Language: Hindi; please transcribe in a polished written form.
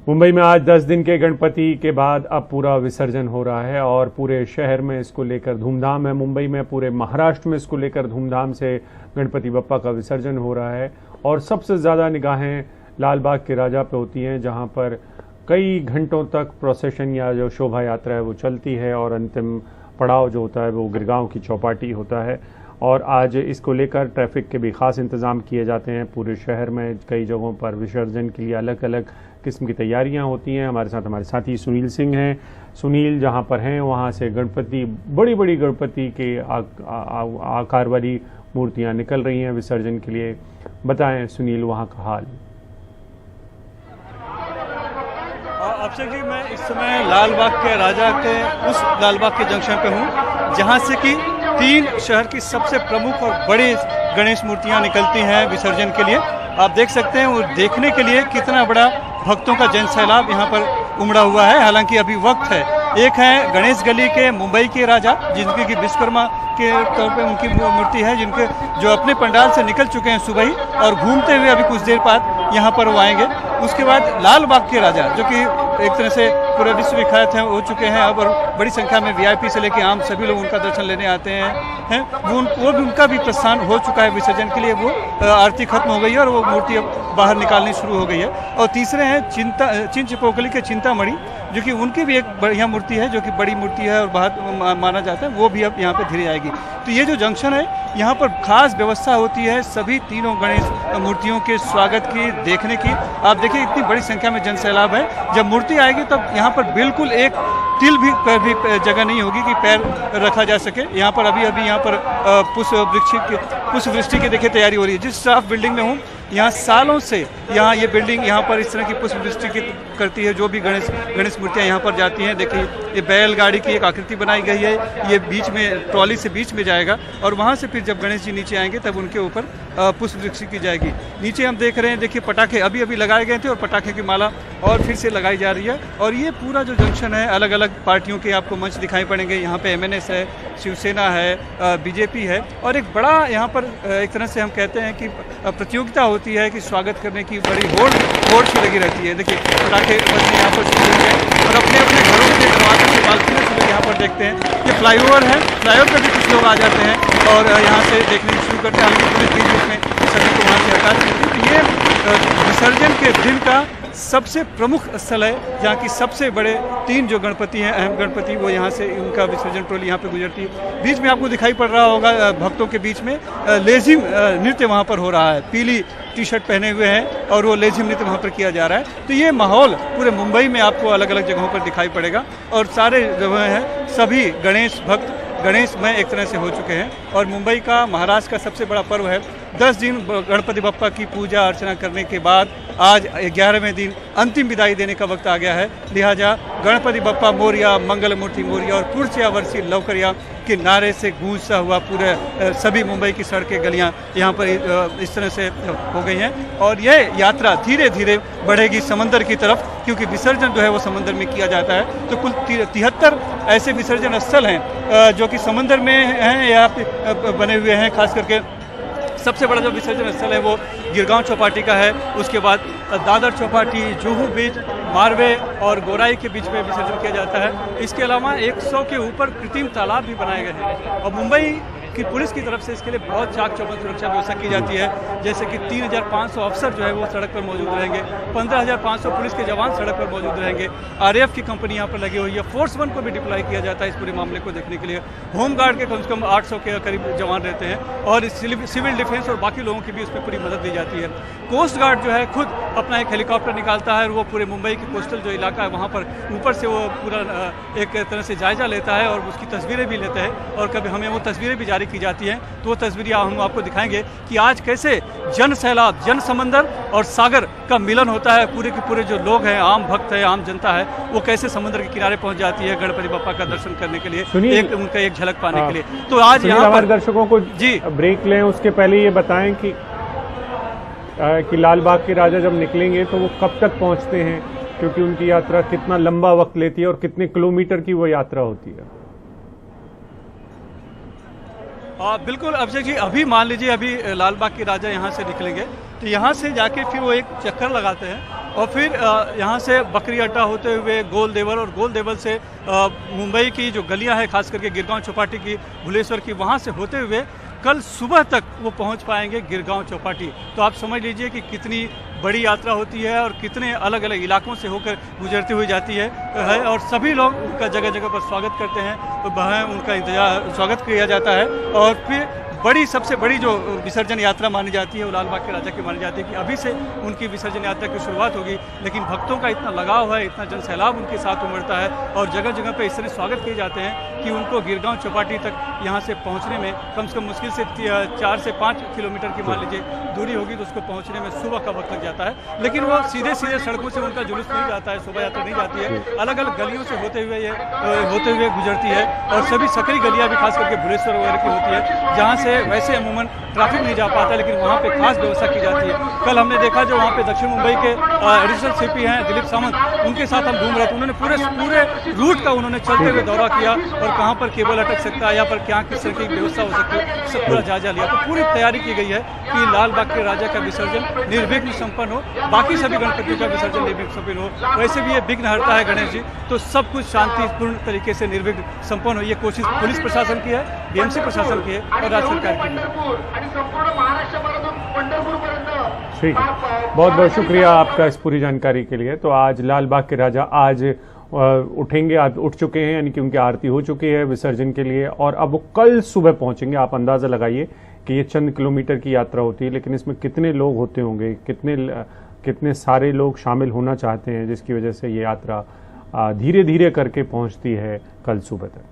मुंबई में आज 10 दिन के गणपति के बाद अब पूरा विसर्जन हो रहा है और पूरे शहर में इसको लेकर धूमधाम है। मुंबई में, पूरे महाराष्ट्र में इसको लेकर धूमधाम से गणपति बप्पा का विसर्जन हो रहा है और सबसे ज़्यादा निगाहें लाल बाग के राजा पे होती हैं, जहां पर कई घंटों तक प्रोसेशन या जो शोभा यात्रा है वो चलती है और अंतिम पड़ाव जो होता है वो गिरगांव की चौपाटी होता है। और आज इसको लेकर ट्रैफिक के भी खास इंतज़ाम किए जाते हैं। पूरे शहर में कई जगहों पर विसर्जन के लिए अलग अलग किस्म की तैयारियां होती हैं। हमारे साथ हमारे साथी सुनील सिंह हैं। सुनील जहां पर हैं वहां से गणपति, बड़ी बड़ी गणपति के आकार वाली मूर्तियां निकल रही हैं विसर्जन के लिए। बताएं सुनील, वहां का हाल। अक्षय जी, मैं इस समय लाल बाग के राजा के उस लाल बाग के जंक्शन पे हूँ जहाँ से कि 3 शहर की सबसे प्रमुख और बड़ी गणेश मूर्तियाँ निकलती हैं विसर्जन के लिए। आप देख सकते हैं वो देखने के लिए कितना बड़ा भक्तों का जन सैलाब यहाँ पर उमड़ा हुआ है। हालांकि अभी वक्त है। एक है गणेश गली के मुंबई के राजा, जिनकी कि विश्वकर्मा के तौर पे उनकी मूर्ति है, जिनके जो अपने पंडाल से निकल चुके हैं सुबह ही और घूमते हुए अभी कुछ देर बाद यहाँ पर वो आएंगे। उसके बाद लाल बाग के राजा, जो कि एक तरह से पूरे विश्व विख्यात हैं, हो चुके हैं अब, और बड़ी संख्या में वीआईपी से लेकर आम सभी लोग उनका दर्शन लेने आते हैं। वो भी उनका भी प्रस्थान हो चुका है विसर्जन के लिए। वो आरती खत्म हो गई है और वो मूर्ति अब बाहर निकालनी शुरू हो गई है। और तीसरे हैं चिंचपोकली के चिंतामणि, जो कि उनकी भी एक बढ़िया मूर्ति है, जो कि बड़ी मूर्ति है और बहुत माना जाता है। वो भी अब यहाँ पे धीरे आएगी। तो ये जो जंक्शन है, यहाँ पर खास व्यवस्था होती है सभी तीनों गणेश मूर्तियों के स्वागत की, देखने की। आप देखिए इतनी बड़ी संख्या में जन सैलाब है। जब मूर्ति आएगी तब यहाँ पर बिल्कुल एक तिल भी पैर भी जगह नहीं होगी कि पैर रखा जा सके। यहाँ पर अभी यहाँ पर पुष्प वृष्टि की देखिए तैयारी हो रही है। जिस स्टाफ बिल्डिंग में हूँ, यहाँ सालों से ये बिल्डिंग यहाँ पर इस तरह की पुष्प वृष्टि की करती है। जो भी गणेश मूर्तियाँ यहाँ पर जाती हैं, देखिए ये बैलगाड़ी की एक आकृति बनाई गई है। ये बीच में ट्रॉली से बीच में जाएगा और वहाँ से फिर जब गणेश जी नीचे आएंगे तब उनके ऊपर पुष्प वृष्टि की जाएगी। नीचे हम देख रहे हैं, देखिए पटाखे अभी लगाए गए थे और पटाखे की माला और फिर से लगाई जा रही है। और ये पूरा जो जंक्शन है, अलग अलग पार्टियों के आपको मंच दिखाई पड़ेंगे। यहाँ पे MNS है, शिवसेना है, बीजेपी है और एक बड़ा यहाँ पर एक तरह से हम कहते हैं कि प्रतियोगिता होती है कि स्वागत करने की बड़ी होड़ सी लगी रहती है। देखिए पटाखे बजने यहाँ पर शुरू हो गए और अपने अपने घरों के दरवाजे से बालकनी से यहाँ पर देखते हैं। ये फ्लाईओवर है, फ्लाईओवर पर भी कुछ लोग आ जाते हैं और यहाँ से देखने शुरू करते हैं। हम पुलिस के रूप में सभी को वहाँ से हटा देते हैं। ये विसर्जन के दिन का सबसे प्रमुख स्थल है, जहाँ की सबसे बड़े 3 जो गणपति हैं, अहम गणपति, वो यहाँ से उनका विसर्जन ट्रॉली यहाँ पे गुजरती है। बीच में आपको दिखाई पड़ रहा होगा भक्तों के बीच में लेजिम नृत्य वहाँ पर हो रहा है। पीली टी-शर्ट पहने हुए हैं और वो लेजिम नृत्य वहाँ पर किया जा रहा है। तो ये माहौल पूरे मुंबई में आपको अलग अलग जगहों पर दिखाई पड़ेगा और सारे जो हैं सभी गणेश भक्त गणेशमय एक तरह से हो चुके हैं। और मुंबई का, महाराष्ट्र का सबसे बड़ा पर्व है। 10 दिन गणपति बप्पा की पूजा अर्चना करने के बाद आज 11वें दिन अंतिम विदाई देने का वक्त आ गया है। लिहाजा गणपति बप्पा मोरिया, मंगल मूर्ति मोरिया और पुरच्या वर्षी लवकरिया के नारे से गूंजता हुआ पूरे सभी मुंबई की सड़कें, गलियां यहाँ पर इस तरह से हो गई हैं। और यह यात्रा धीरे धीरे बढ़ेगी समंदर की तरफ, क्योंकि विसर्जन जो है वो समंदर में किया जाता है। तो कुल 73 ऐसे विसर्जन स्थल हैं जो कि समंदर में हैं या बने हुए हैं। खास करके सबसे बड़ा जो विसर्जन स्थल है वो गिरगांव चौपाटी का है। उसके बाद दादर चौपाटी, जुहू बीच, मारवे और गोराई के बीच में विसर्जन किया जाता है। इसके अलावा 100 के ऊपर कृत्रिम तालाब भी बनाए गए हैं और मुंबई की पुलिस की तरफ से इसके लिए बहुत चाक चौबंद सुरक्षा व्यवस्था की जाती है। जैसे कि 3500 अफसर जो है वो सड़क पर मौजूद रहेंगे, 15500 पुलिस के जवान सड़क पर मौजूद रहेंगे, RAF की कंपनी यहाँ पर लगी हुई है, फोर्स 1 को भी डिप्लॉय किया जाता है इस पूरे मामले को देखने के लिए। होम गार्ड के कम से कम 800 के करीब जवान रहते हैं और सिविल डिफेंस और बाकी लोगों की भी उस पर पूरी मदद दी जाती है। कोस्ट गार्ड जो है खुद अपना एक हेलीकॉप्टर निकालता है और वो पूरे मुंबई के कोस्टल जो इलाका है वहाँ पर ऊपर से वो पूरा एक तरह से जायजा लेता है और उसकी तस्वीरें भी लेते हैं और कभी हमें वो तस्वीरें भी जारी की जाती हैं। तो वो तस्वीरें हम आपको दिखाएंगे कि आज कैसे जन सैलाब, जन समंदर और सागर का मिलन होता है। पूरे के पूरे जो लोग हैं, आम भक्त है, आम जनता है, वो कैसे समुद्र के किनारे पहुंच जाती है गणपति बप्पा का दर्शन करने के लिए, उनका एक झलक पाने के लिए। तो आज यहाँ पर दर्शकों को जी ब्रेक लें, उसके पहले ये बताएं कि लाल बाग के राजा जब निकलेंगे तो वो कब तक पहुंचते हैं, क्योंकि उनकी यात्रा कितना लंबा वक्त लेती है और कितने किलोमीटर की वो यात्रा होती है। बिल्कुल अभिषेक जी, अभी मान लीजिए अभी लाल बाग के राजा यहाँ से निकलेंगे तो यहाँ से जाके फिर वो एक चक्कर लगाते हैं और फिर यहाँ से बकरी अड्डा होते हुए गोल देवल, और गोल देवल से मुंबई की जो गलियाँ हैं खास करके गिरगांव चौपाटी की, भुलेश्वर की, वहाँ से होते हुए कल सुबह तक वो पहुंच पाएंगे गिरगांव चौपाटी। तो आप समझ लीजिए कि कितनी बड़ी यात्रा होती है और कितने अलग अलग इलाकों से होकर गुजरती हुई जाती है और सभी लोग उनका जगह जगह पर स्वागत करते हैं, तो वहाँ उनका स्वागत किया जाता है। और फिर सबसे बड़ी जो विसर्जन यात्रा मानी जाती है वो लाल बाग के राजा की मानी जाती है कि अभी से उनकी विसर्जन यात्रा की शुरुआत होगी। लेकिन भक्तों का इतना लगाव है, इतना जनसैलाब उनके साथ उमड़ता है और जगह जगह पे इस तरह स्वागत किए जाते हैं कि उनको गिरगांव चौपाटी तक यहाँ से पहुँचने में कम से कम मुश्किल से 4 से 5 किलोमीटर की मान लीजिए दूरी होगी, तो उसको पहुँचने में सुबह का वक्त लग जाता है। लेकिन वो सीधे सीधे सड़कों से उनका जुलूस नहीं जाता है, शोभा यात्रा नहीं जाती है, अलग अलग गलियों से होते हुए गुजरती है। और सभी सकरी गलियाँ भी खास करके भुलेश्वर वगैरह की होती है, जहाँ से वैसे अमूमन ट्रैफिक नहीं जा पाता, लेकिन वहाँ पे खास व्यवस्था की जाती है। कल हमने देखा जो वहाँ पे दक्षिण मुंबई के एडिशनल सीपी हैं दिलीप सावंत, उनके साथ हम घूम रहे थे, उन्होंने पूरे रूट का उन्होंने चलते हुए दौरा किया और कहाँ पर केबल अटक सकता है या पर क्या किस तरह की व्यवस्था हो सकती है, सब पूरा जायजा लिया। तो पूरी तैयारी की गई है कि लाल बाग के राजा का विसर्जन निर्विघ्न संपन्न हो, बाकी सभी गणपतियों का विसर्जन निर्विघ्न संपन्न हो। वैसे भी ये विघ्न हरता है गणेश जी, तो सब कुछ शांतिपूर्ण तरीके से निर्विघ्न संपन्न हो, ये कोशिश पुलिस प्रशासन की है, बीएमसी प्रशासन की है और राज्य सरकार की है। ठीक है, बहुत बहुत शुक्रिया आपका इस पूरी जानकारी के लिए। तो आज लाल बाग के राजा आज उठेंगे, उठ चुके हैं, यानी कि उनकी आरती हो चुकी है विसर्जन के लिए, और अब वो कल सुबह पहुंचेंगे। आप अंदाजा लगाइए कि ये चंद किलोमीटर की यात्रा होती है, लेकिन इसमें कितने लोग होते होंगे, कितने सारे लोग शामिल होना चाहते हैं, जिसकी वजह से ये यात्रा धीरे धीरे करके पहुंचती है कल सुबह तक।